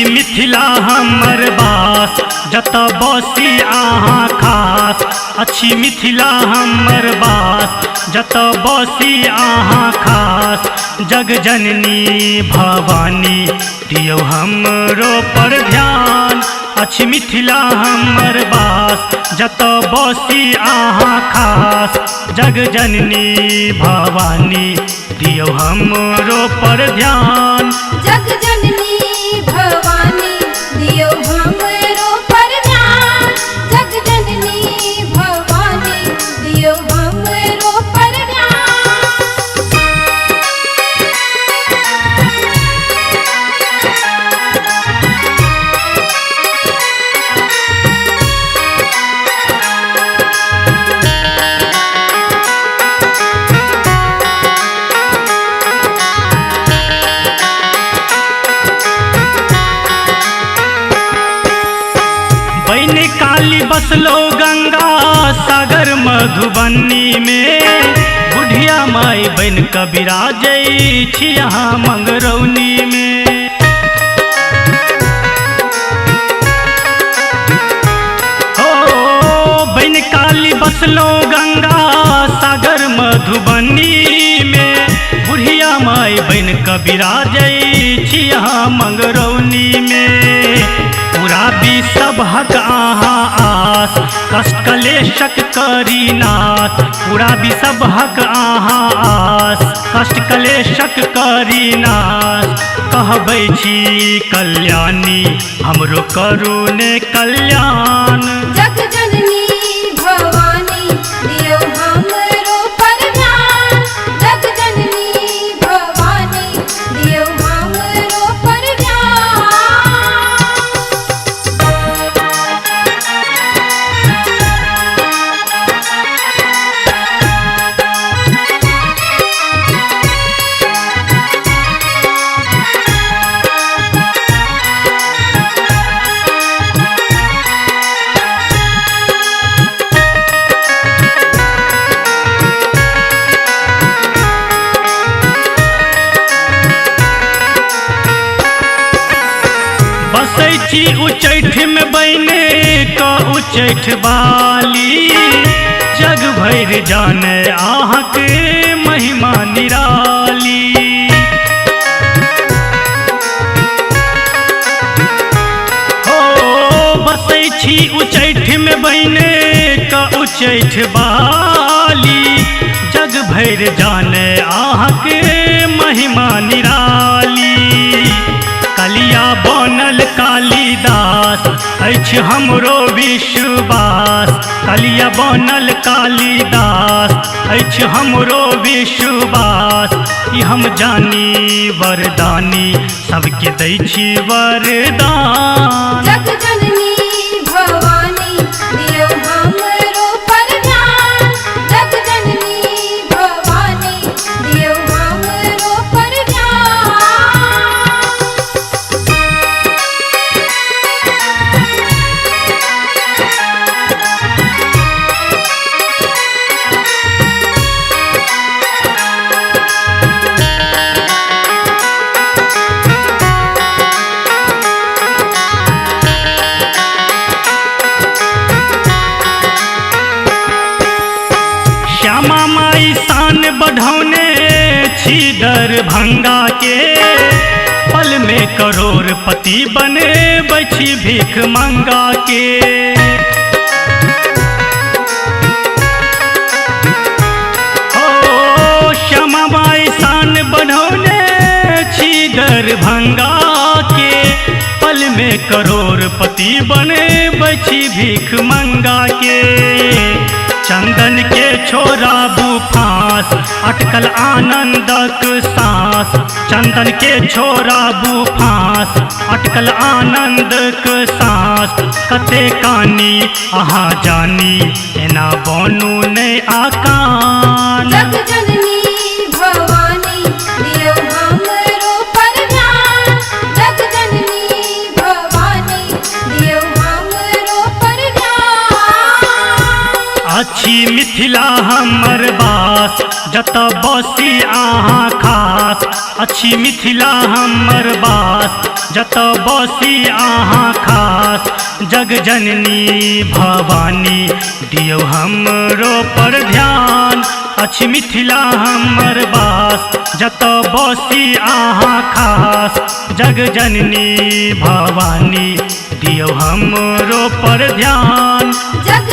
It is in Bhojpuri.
मिथिला हमर बास जत बसी आहाँ खास। अच्छी मिथिला हमर बास जत बसी आहाँ खास। जग जननी भवानी दियो हमरो पर ध्यान। अच्छी मिथिला हमर बास जत बसी आहाँ खास। जग जननी भवानी दियो हमरो पर ध्यान। जग जननी भवानी दियो हमरो पर ध्यान। जग जननी भवानी दियो हमरो पर ध्यान। बन काली बसलो गंगा सागर मधुबनी में। बुढ़िया माई बन कबीरा जई छी यहाँ मंगरौनी में। हो बन काली बसलो गंगा सागर मधुबनी में। बुढ़िया माई बन कबीरा जई छी यहाँ मंगरौनी में। पूरा भी सब हक आहाँ आस कष्ट कलेशक करी नाथ। पूरा भी सब हक आहाँ आस कष्ट कलेशक करी नाथ। कहबै छी कल्याणी हमरो करू ने कल्याण। जग जननी भवानी दियो हमरो पर ध्यान। जग जननी भवानी दियो हमरो पर ध्यान। बसै छी उच्चैठ में बने का उच्चैठ बाली। जग भरि जाने आहाँक महिमा निराली। हो बसै छी उच्चैठ में बने का उच्चैठ बाली। जग भरि जाने आहाँक महिमा निराली। कलिया बनल कालिदास अछि हमरो विश्वास। कलिया बनल कालिदास अछि हमरो विश्वास। ई हम जानी वरदानी सबके दै छी वरदान। जग जननी भवानी दियो हमरो पर ध्यान। जग जननी भवानी दियो हमरो पर ध्यान। श्यामा माई शान बढ़ौने छी दरभंगा के। पल में करोड़पति बने बैठी भीख मंगा के। ओ श्यामा माई शान बढ़ौने छी दरभंगा के। पल में करोड़पति बने बैठी भीख मंगा के। चंदन के छोड़ाबू फांस अटकल आनंदक सांस। चंदन के छोड़ाबू फांस अटकल आनंदक सांस। कते कानी आहाँ जानी एना बनू ने आकान। जग जननी भवानी दियो हमरो पर ध्यान। जग जननी भवानी दियो हमरो पर ध्यान। अछि मिथिला हमर बास जत बसी अहाँ खास अछि मिथिला हमर बास जत बसी अहाँ खास जग जननी भवानी दियौ हमरो पर ध्यान अछि मिथिला हमर बास जत बसी अहाँ खास जग जननी भवानी दियौ हमरो पर ध्यान जग